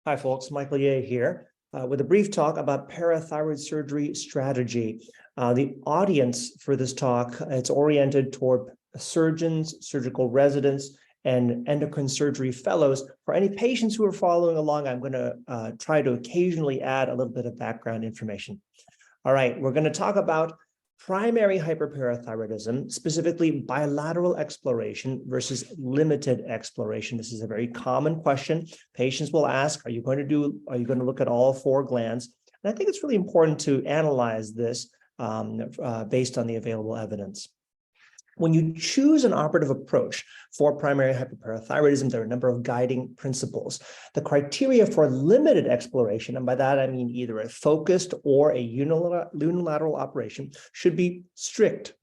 Hi, folks. Michael Ye here with a brief talk about parathyroid surgery strategy. The audience for this talk, it's oriented toward surgeons, surgical residents, and endocrine surgery fellows. For any patients who are following along, I'm going to try to occasionally add a little bit of background information. All right, we're going to talk about primary hyperparathyroidism, specifically bilateral exploration versus limited exploration. This is a very common question. Patients will ask, are you going to look at all four glands? And I think it's really important to analyze this based on the available evidence. When you choose an operative approach for primary hyperparathyroidism, there are a number of guiding principles. The criteria for limited exploration, and by that I mean either a focused or a unilateral operation, should be strict.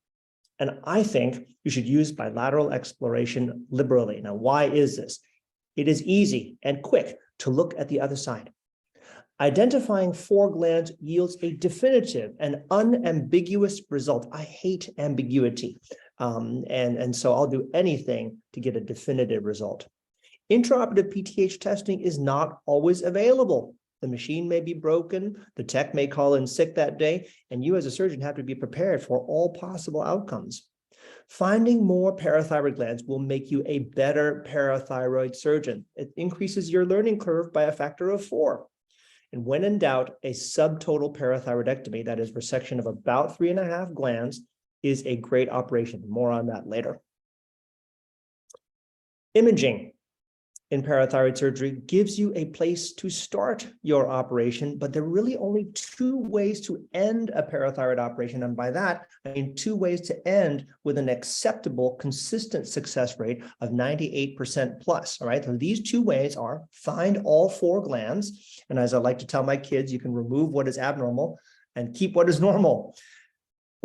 And I think you should use bilateral exploration liberally. Now, why is this? It is easy and quick to look at the other side. Identifying four glands yields a definitive and unambiguous result. I hate ambiguity. And so I'll do anything to get a definitive result. Intraoperative PTH testing is not always available. The machine may be broken, the tech may call in sick that day, and you as a surgeon have to be prepared for all possible outcomes. Finding more parathyroid glands will make you a better parathyroid surgeon. It increases your learning curve by a factor of 4. And when in doubt, a subtotal parathyroidectomy, that is resection of about 3.5 glands, is a great operation. More on that later. Imaging in parathyroid surgery gives you a place to start your operation, but there are really only 2 ways to end a parathyroid operation. And by that, I mean 2 ways to end with an acceptable, consistent success rate of 98% plus. All right. So these 2 ways are find all 4 glands. And as I like to tell my kids, you can remove what is abnormal and keep what is normal.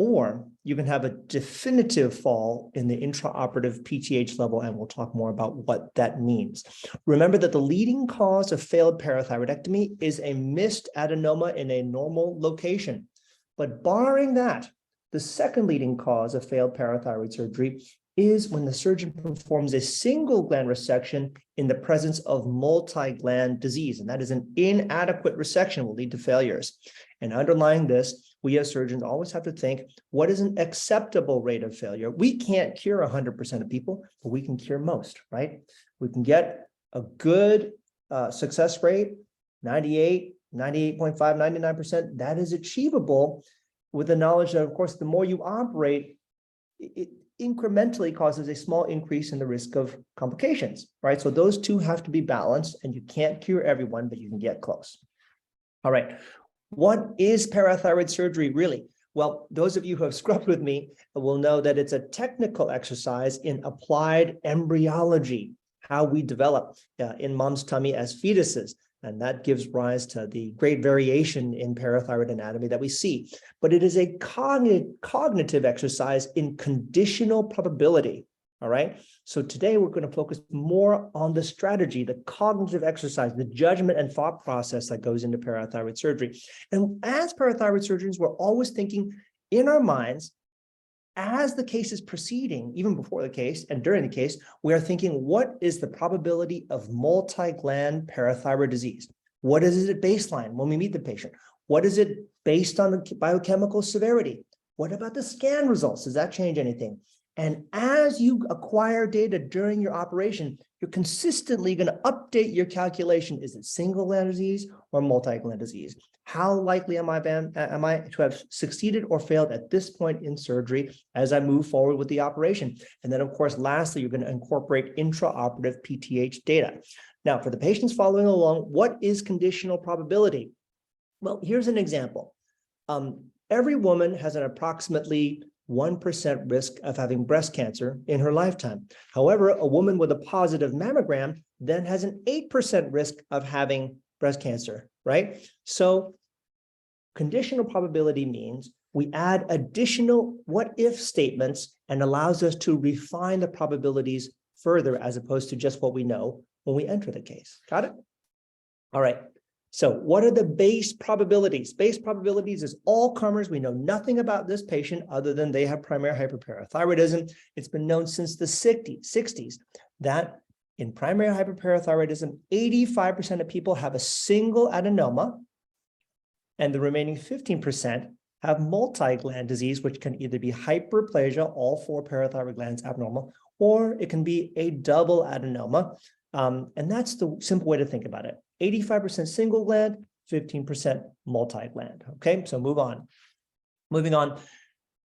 Or you can have a definitive fall in the intraoperative PTH level, and we'll talk more about what that means. Remember that the leading cause of failed parathyroidectomy is a missed adenoma in a normal location. But barring that, the second leading cause of failed parathyroid surgery is when the surgeon performs a single gland resection in the presence of multi-gland disease, and that is an inadequate resection will lead to failures. And underlying this, we as surgeons always have to think, what is an acceptable rate of failure? We can't cure 100% of people, but we can cure most, right? We can get a good success rate, 98, 98.5, 99%. That is achievable with the knowledge that, of course, the more you operate, it incrementally causes a small increase in the risk of complications, right? So those 2 have to be balanced, and you can't cure everyone, but you can get close. All right. What is parathyroid surgery really? Well, those of you who have scrubbed with me will know that it's a technical exercise in applied embryology, how we develop in mom's tummy as fetuses. And that gives rise to the great variation in parathyroid anatomy that we see. But it is a cognitive exercise in conditional probability. All right. So today we're going to focus more on the strategy, the cognitive exercise, the judgment and thought process that goes into parathyroid surgery. And as parathyroid surgeons, we're always thinking in our minds, as the case is proceeding, even before the case and during the case, we are thinking, what is the probability of multi-gland parathyroid disease? What is it at baseline when we meet the patient? What is it based on the biochemical severity? What about the scan results? Does that change anything? And as you acquire data during your operation, you're consistently going to update your calculation. Is it single gland disease or multi-gland disease? How likely am I to have succeeded or failed at this point in surgery as I move forward with the operation? And then, of course, lastly, you're going to incorporate intraoperative PTH data. Now, for the patients following along, what is conditional probability? Well, here's an example. Every woman has an approximately 1% risk of having breast cancer in her lifetime. However, a woman with a positive mammogram then has an 8% risk of having breast cancer, right? So conditional probability means we add additional what-if statements and allows us to refine the probabilities further as opposed to just what we know when we enter the case. Got it? All right. So what are the base probabilities? Base probabilities is all comers. We know nothing about this patient other than they have primary hyperparathyroidism. It's been known since the 60s that In primary hyperparathyroidism, 85% of people have a single adenoma, and the remaining 15% have multi-gland disease, which can either be hyperplasia, all 4 parathyroid glands abnormal, or it can be a double adenoma. And that's the simple way to think about it. 85% single gland, 15% multi-gland. Okay, so moving on.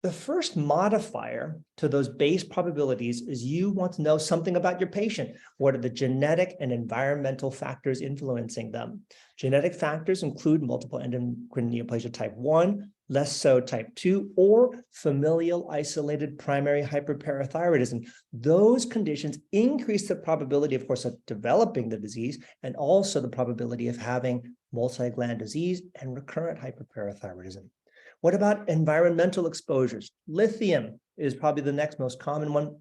The first modifier to those base probabilities is you want to know something about your patient. What are the genetic and environmental factors influencing them? Genetic factors include multiple endocrine neoplasia type 1, less so type 2, or familial isolated primary hyperparathyroidism. Those conditions increase the probability, of course, of developing the disease and also the probability of having multi-gland disease and recurrent hyperparathyroidism. What about environmental exposures? Lithium is probably the next most common one.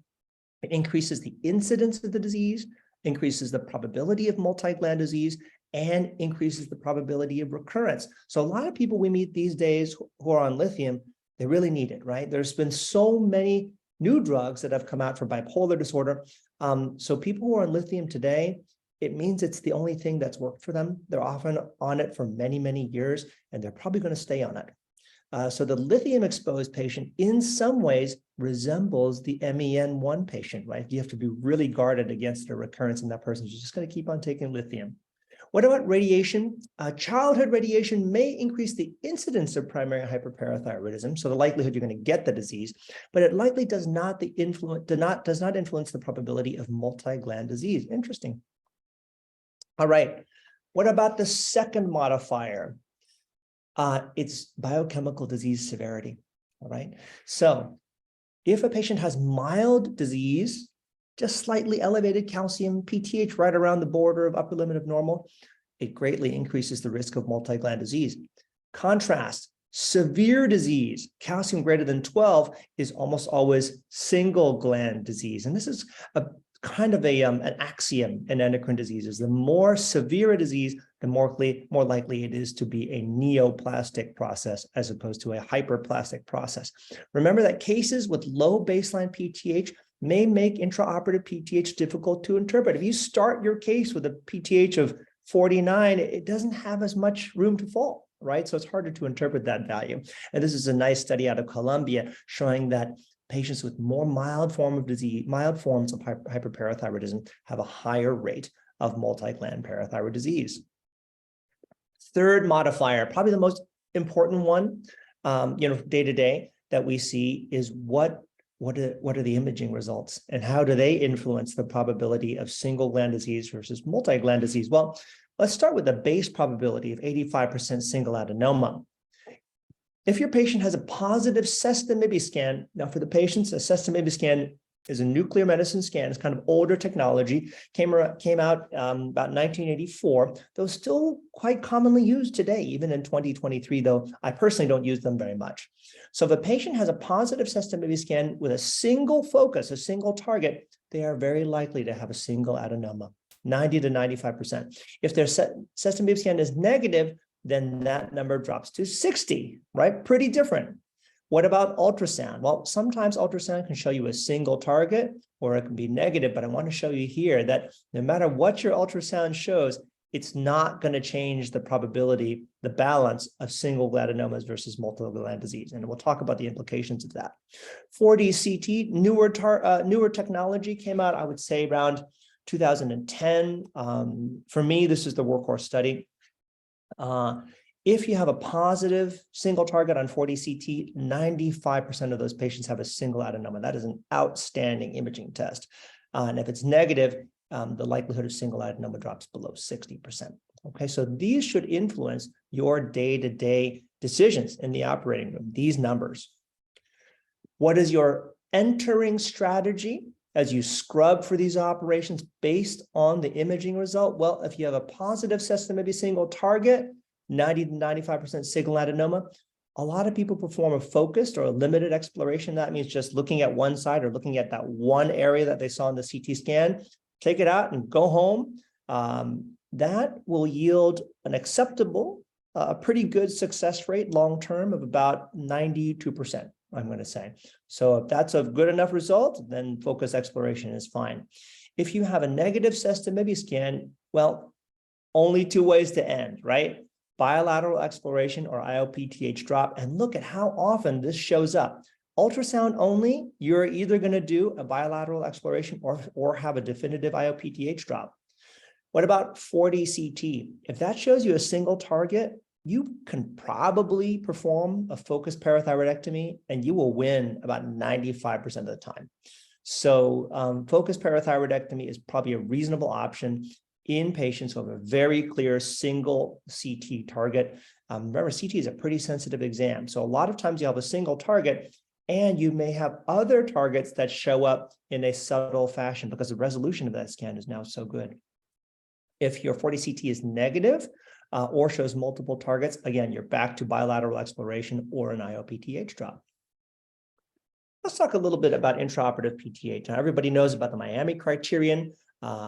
It increases the incidence of the disease, increases the probability of multi-gland disease, and increases the probability of recurrence. So a lot of people we meet these days who are on lithium, they really need it, right? There's been so many new drugs that have come out for bipolar disorder. So people who are on lithium today, it means it's the only thing that's worked for them. They're often on it for many, many years, and they're probably going to stay on it. So the lithium-exposed patient in some ways resembles the MEN1 patient, right? You have to be really guarded against a recurrence in that person. You're just going to keep on taking lithium. What about radiation? Childhood radiation may increase the incidence of primary hyperparathyroidism, so the likelihood you're going to get the disease, but it likely does not influence the probability of multi-gland disease. Interesting. All right. What about the second modifier? It's biochemical disease severity, all right? So if a patient has mild disease, just slightly elevated calcium, PTH right around the border of upper limit of normal, it greatly increases the risk of multi-gland disease. Contrast, severe disease, calcium greater than 12 is almost always single gland disease. And this is a kind of an axiom in endocrine diseases. The more severe a disease, the more likely it is to be a neoplastic process as opposed to a hyperplastic process. Remember that cases with low baseline PTH may make intraoperative PTH difficult to interpret. If you start your case with a PTH of 49, it doesn't have as much room to fall, right? So it's harder to interpret that value. And this is a nice study out of Columbia showing that patients with more mild forms of hyperparathyroidism have a higher rate of multi-gland parathyroid disease. Third modifier, probably the most important one, day to day that we see is what are the imaging results and how do they influence the probability of single gland disease versus multi-gland disease? Well, let's start with the base probability of 85% single adenoma. If your patient has a positive sestamibi scan, now for the patients, a sestamibi scan is a nuclear medicine scan. It's kind of older technology, came out about 1984, though still quite commonly used today, even in 2023, though I personally don't use them very much. So if a patient has a positive sestamibi scan with a single focus, a single target, they are very likely to have a single adenoma, 90 to 95%. If their sestamibi scan is negative, then that number drops to 60, right? Pretty different. What about ultrasound? Well, sometimes ultrasound can show you a single target or it can be negative, but I want to show you here that no matter what your ultrasound shows, it's not going to change the probability, the balance of single adenomas versus multiple gland disease. And we'll talk about the implications of that. 4D CT, newer technology came out, I would say around 2010. For me, this is the workhorse study. If you have a positive single target on 4D CT, 95% of those patients have a single adenoma. That is an outstanding imaging test. And if it's negative, the likelihood of single adenoma drops below 60%. Okay, so these should influence your day-to-day decisions in the operating room, these numbers. What is your entering strategy as you scrub for these operations based on the imaging result? Well, if you have a positive sestamibi single target, 90 to 95% single adenoma, a lot of people perform a focused or a limited exploration. That means just looking at one side or looking at that one area that they saw in the CT scan, take it out and go home. That will yield an acceptable, a pretty good success rate long-term of about 92%, I'm going to say. So if that's a good enough result, then focused exploration is fine. If you have a negative sestamibi scan, well, only two ways to end, right? Bilateral exploration or IOPTH drop. And look at how often this shows up. Ultrasound only, you're either going to do a bilateral exploration or have a definitive IOPTH drop. What about 4D CT? If that shows you a single target, you can probably perform a focused parathyroidectomy and you will win about 95% of the time. So focused parathyroidectomy is probably a reasonable option in patients who have a very clear single CT target. Remember, CT is a pretty sensitive exam. So a lot of times you have a single target and you may have other targets that show up in a subtle fashion because the resolution of that scan is now so good. If your 4D CT is negative or shows multiple targets, again, you're back to bilateral exploration or an IOPTH drop. Let's talk a little bit about intraoperative PTH. Now, everybody knows about the Miami criterion,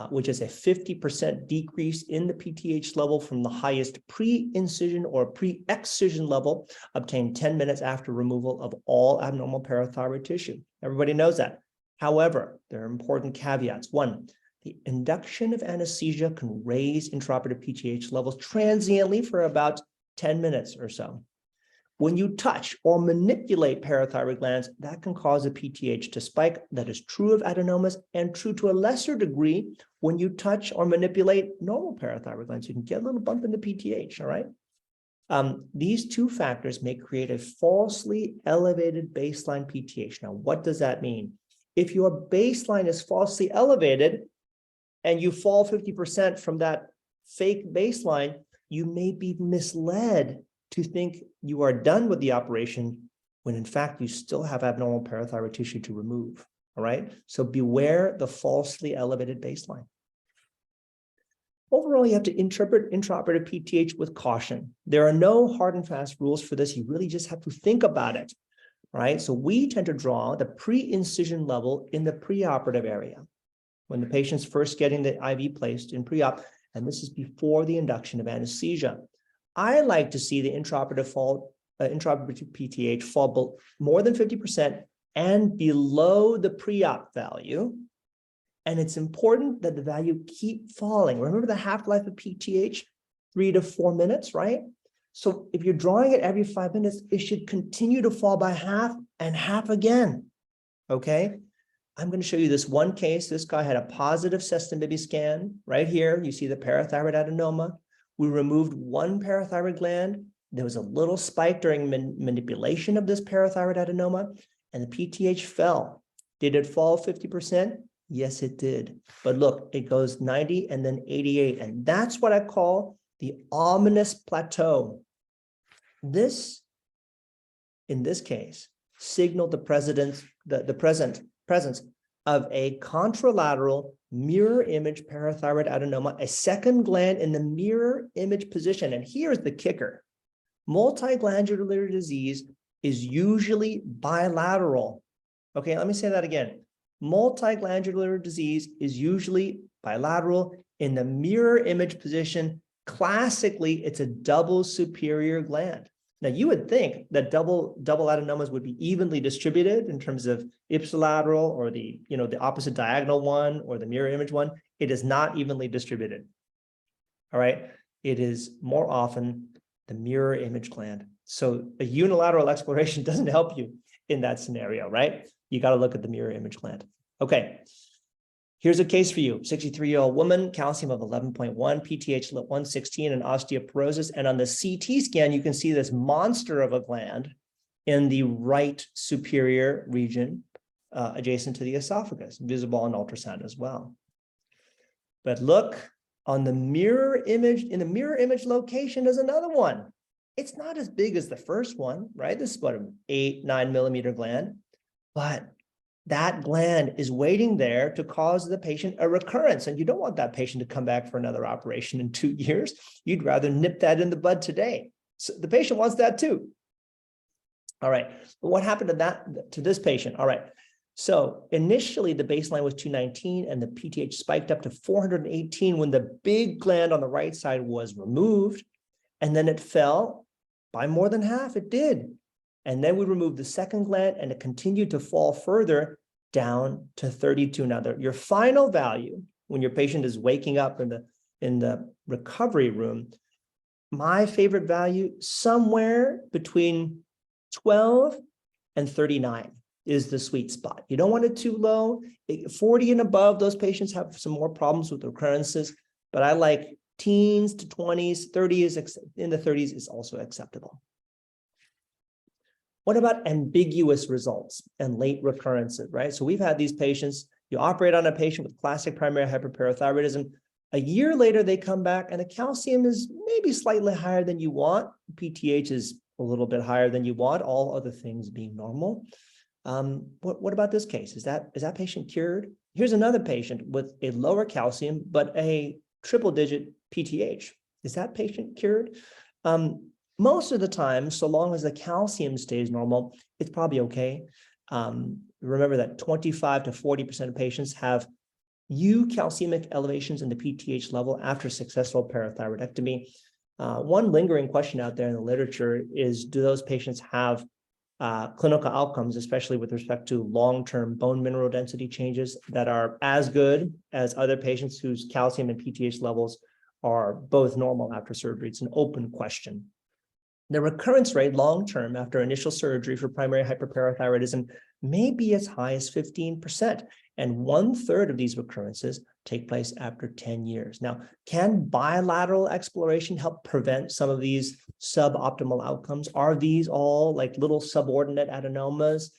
which is a 50% decrease in the PTH level from the highest pre-incision or pre-excision level obtained 10 minutes after removal of all abnormal parathyroid tissue. Everybody knows that. However, there are important caveats. One, the induction of anesthesia can raise intraoperative PTH levels transiently for about 10 minutes or so. When you touch or manipulate parathyroid glands, that can cause a PTH to spike. That is true of adenomas and true to a lesser degree when you touch or manipulate normal parathyroid glands. You can get a little bump in the PTH, all right? These two factors may create a falsely elevated baseline PTH. Now, what does that mean? If your baseline is falsely elevated and you fall 50% from that fake baseline, you may be misled to think you are done with the operation when in fact you still have abnormal parathyroid tissue to remove, all right? So beware the falsely elevated baseline. Overall, you have to interpret intraoperative PTH with caution. There are no hard and fast rules for this. You really just have to think about it, right? So we tend to draw the pre-incision level in the preoperative area when the patient's first getting the IV placed in pre-op, and this is before the induction of anesthesia. I like to see the intraoperative PTH fall more than 50% and below the pre-op value. And it's important that the value keep falling. Remember the half-life of PTH, 3 to 4 minutes, right? So if you're drawing it every 5 minutes, it should continue to fall by half and half again, okay? I'm going to show you this one case. This guy had a positive sestamibi scan. Right here, you see the parathyroid adenoma. We removed one parathyroid gland. There was a little spike during manipulation of this parathyroid adenoma, and the PTH fell. Did it fall 50%? Yes, it did. But look, it goes 90 and then 88, and that's what I call the ominous plateau. This, in this case, signaled the presence of a contralateral mirror image parathyroid adenoma, a second gland in the mirror image position. And here's the kicker. Multiglandular disease is usually bilateral. Okay, let me say that again. Multiglandular disease is usually bilateral in the mirror image position. Classically, it's a double superior gland. Now, you would think that double adenomas would be evenly distributed in terms of ipsilateral or the opposite diagonal one or the mirror image one. It is not evenly distributed. All right. It is more often the mirror image gland. So a unilateral exploration doesn't help you in that scenario, right? You got to look at the mirror image gland. Okay. Here's a case for you. 63-year-old woman, calcium of 11.1, PTH 116, and osteoporosis. And on the CT scan, you can see this monster of a gland in the right superior region adjacent to the esophagus, visible on ultrasound as well. But look, on the mirror image, in the mirror image location, there's another one. It's not as big as the first one, right? This is about an 8-9 millimeter gland, but that gland is waiting there to cause the patient a recurrence. And you don't want that patient to come back for another operation in 2 years. You'd rather nip that in the bud today. So the patient wants that too. All right. But what happened to this patient? All right. So initially the baseline was 219 and the PTH spiked up to 418 when the big gland on the right side was removed. And then it fell by more than half. It did. And then we removed the second gland and it continued to fall further. down to 32. Now, your final value when your patient is waking up in the recovery room, my favorite value, somewhere between 12 and 39 is the sweet spot. You don't want it too low. 40 and above, those patients have some more problems with recurrences, but I like teens to 20s, 30s, in the 30s is also acceptable. What about ambiguous results and late recurrences, right? So we've had these patients, you operate on a patient with classic primary hyperparathyroidism. A year later, they come back and the calcium is maybe slightly higher than you want. PTH is a little bit higher than you want, all other things being normal. What about this case? Is that patient cured? Here's another patient with a lower calcium, but a triple-digit PTH. Is that patient cured? Most of the time, so long as the calcium stays normal, it's probably okay. Remember that 25 to 40% of patients have eukαλemic elevations in the PTH level after successful parathyroidectomy. One lingering question out there in the literature is, do those patients have clinical outcomes, especially with respect to long-term bone mineral density changes that are as good as other patients whose calcium and PTH levels are both normal after surgery? It's an open question. The recurrence rate long-term after initial surgery for primary hyperparathyroidism may be as high as 15%, and 1/3 of these recurrences take place after 10 years. Now, can bilateral exploration help prevent some of these suboptimal outcomes? Are these all like little subordinate adenomas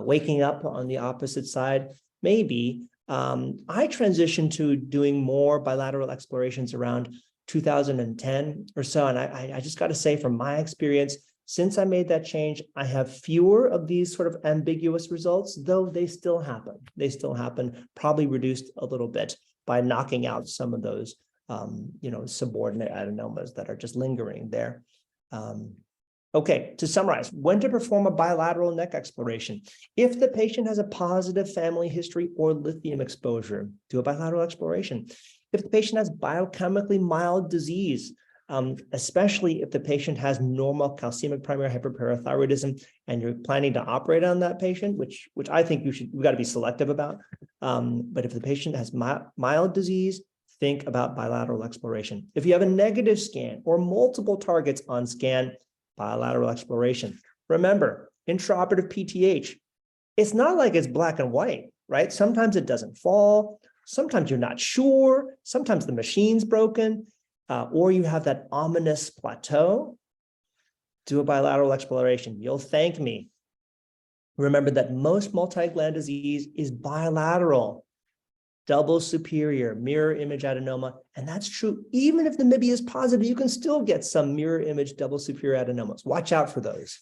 waking up on the opposite side? Maybe. I transitioned to doing more bilateral explorations around 2010 or so. And I just got to say, from my experience, since I made that change, I have fewer of these sort of ambiguous results, though they still happen. They still happen, probably reduced a little bit by knocking out some of those, subordinate adenomas that are just lingering there. Okay, to summarize, when to perform a bilateral neck exploration. If the patient has a positive family history or lithium exposure, do a bilateral exploration. If the patient has biochemically mild disease, especially if the patient has normal calcemic primary hyperparathyroidism and you're planning to operate on that patient, which I think we've got to be selective about. But if the patient has mild disease, think about bilateral exploration. If you have a negative scan or multiple targets on scan, bilateral exploration. Remember, intraoperative PTH, it's not like it's black and white, right? Sometimes it doesn't fall. Sometimes you're not sure. Sometimes the machine's broken, or you have that ominous plateau. Do a bilateral exploration. You'll thank me. Remember that most multi-gland disease is bilateral, double superior, mirror image adenoma. And that's true. Even if the MIBI is positive, you can still get some mirror image double superior adenomas. Watch out for those.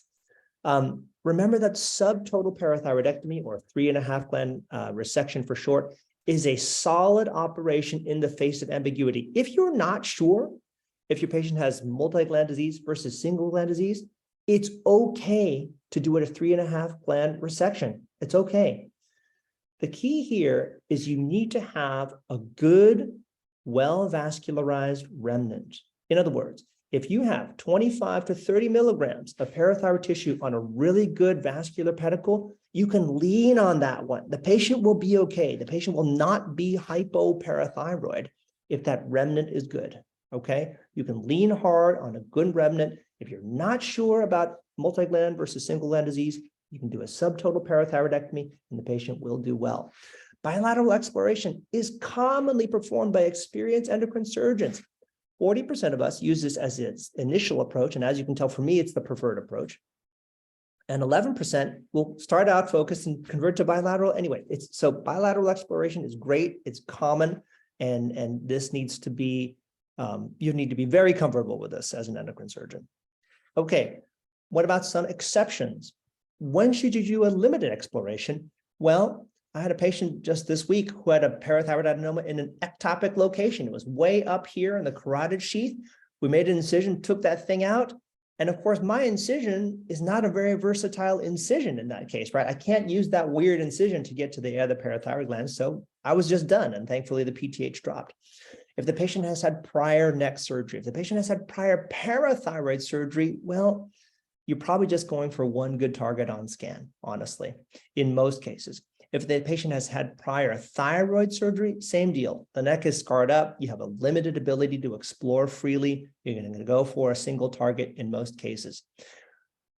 Remember that subtotal parathyroidectomy, or 3.5 gland resection for short, is a solid operation in the face of ambiguity. If you're not sure if your patient has multi-gland disease versus single gland disease, it's okay to do it a 3.5 gland resection. It's okay. The key here is you need to have a good, well-vascularized remnant. In other words, if you have 25 to 30 milligrams of parathyroid tissue on a really good vascular pedicle, you can lean on that one. The patient will be okay. The patient will not be hypoparathyroid if that remnant is good, okay? You can lean hard on a good remnant. If you're not sure about multi-gland versus single gland disease, you can do a subtotal parathyroidectomy and the patient will do well. Bilateral exploration is commonly performed by experienced endocrine surgeons. 40% of us use this as its initial approach, and as you can tell, for me, it's the preferred approach. And 11% will start out focused and convert to bilateral anyway. So bilateral exploration is great, it's common, and this needs to be, you need to be very comfortable with this as an endocrine surgeon. Okay, what about some exceptions? When should you do a limited exploration? Well, I had a patient just this week who had a parathyroid adenoma in an ectopic location. It was way up here in the carotid sheath. We made an incision, took that thing out. And of course, my incision is not a very versatile incision in that case, right? I can't use that weird incision to get to the other parathyroid glands. So I was just done. And thankfully, the PTH dropped. If the patient has had prior neck surgery, if the patient has had prior parathyroid surgery, well, you're probably just going for one good target on scan, honestly, in most cases. If the patient has had prior thyroid surgery, same deal. The neck is scarred up. You have a limited ability to explore freely. You're going to go for a single target in most cases.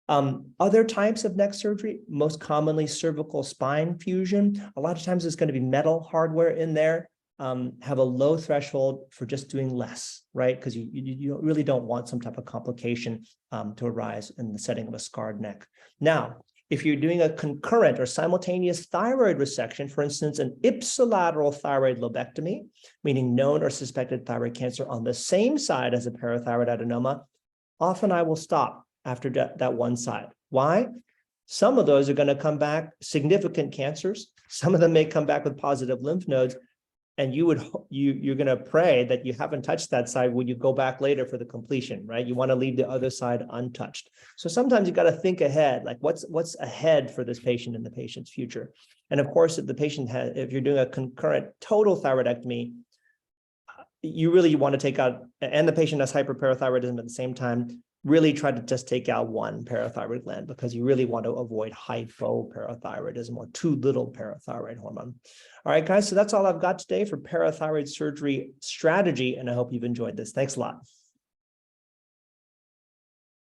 Other types of neck surgery, most commonly cervical spine fusion. A lot of times it's going to be metal hardware in there. Have a low threshold for just doing less, right? Because you really don't want some type of complication to arise in the setting of a scarred neck. Now, if you're doing a concurrent or simultaneous thyroid resection, for instance, an ipsilateral thyroid lobectomy, meaning known or suspected thyroid cancer on the same side as a parathyroid adenoma, often I will stop after that one side. Why? Some of those are going to come back significant cancers. Some of them may come back with positive lymph nodes. And you're going to pray that you haven't touched that side when you go back later for the completion, right? You want to leave the other side untouched. So sometimes you got to think ahead, like what's ahead for this patient in the patient's future. And of course, if the patient if you're doing a concurrent total thyroidectomy, you really want to take out, and the patient has hyperparathyroidism at the same time, really try to just take out one parathyroid gland because you really want to avoid hypoparathyroidism or too little parathyroid hormone. All right, guys, so that's all I've got today for parathyroid surgery strategy, and I hope you've enjoyed this. Thanks a lot.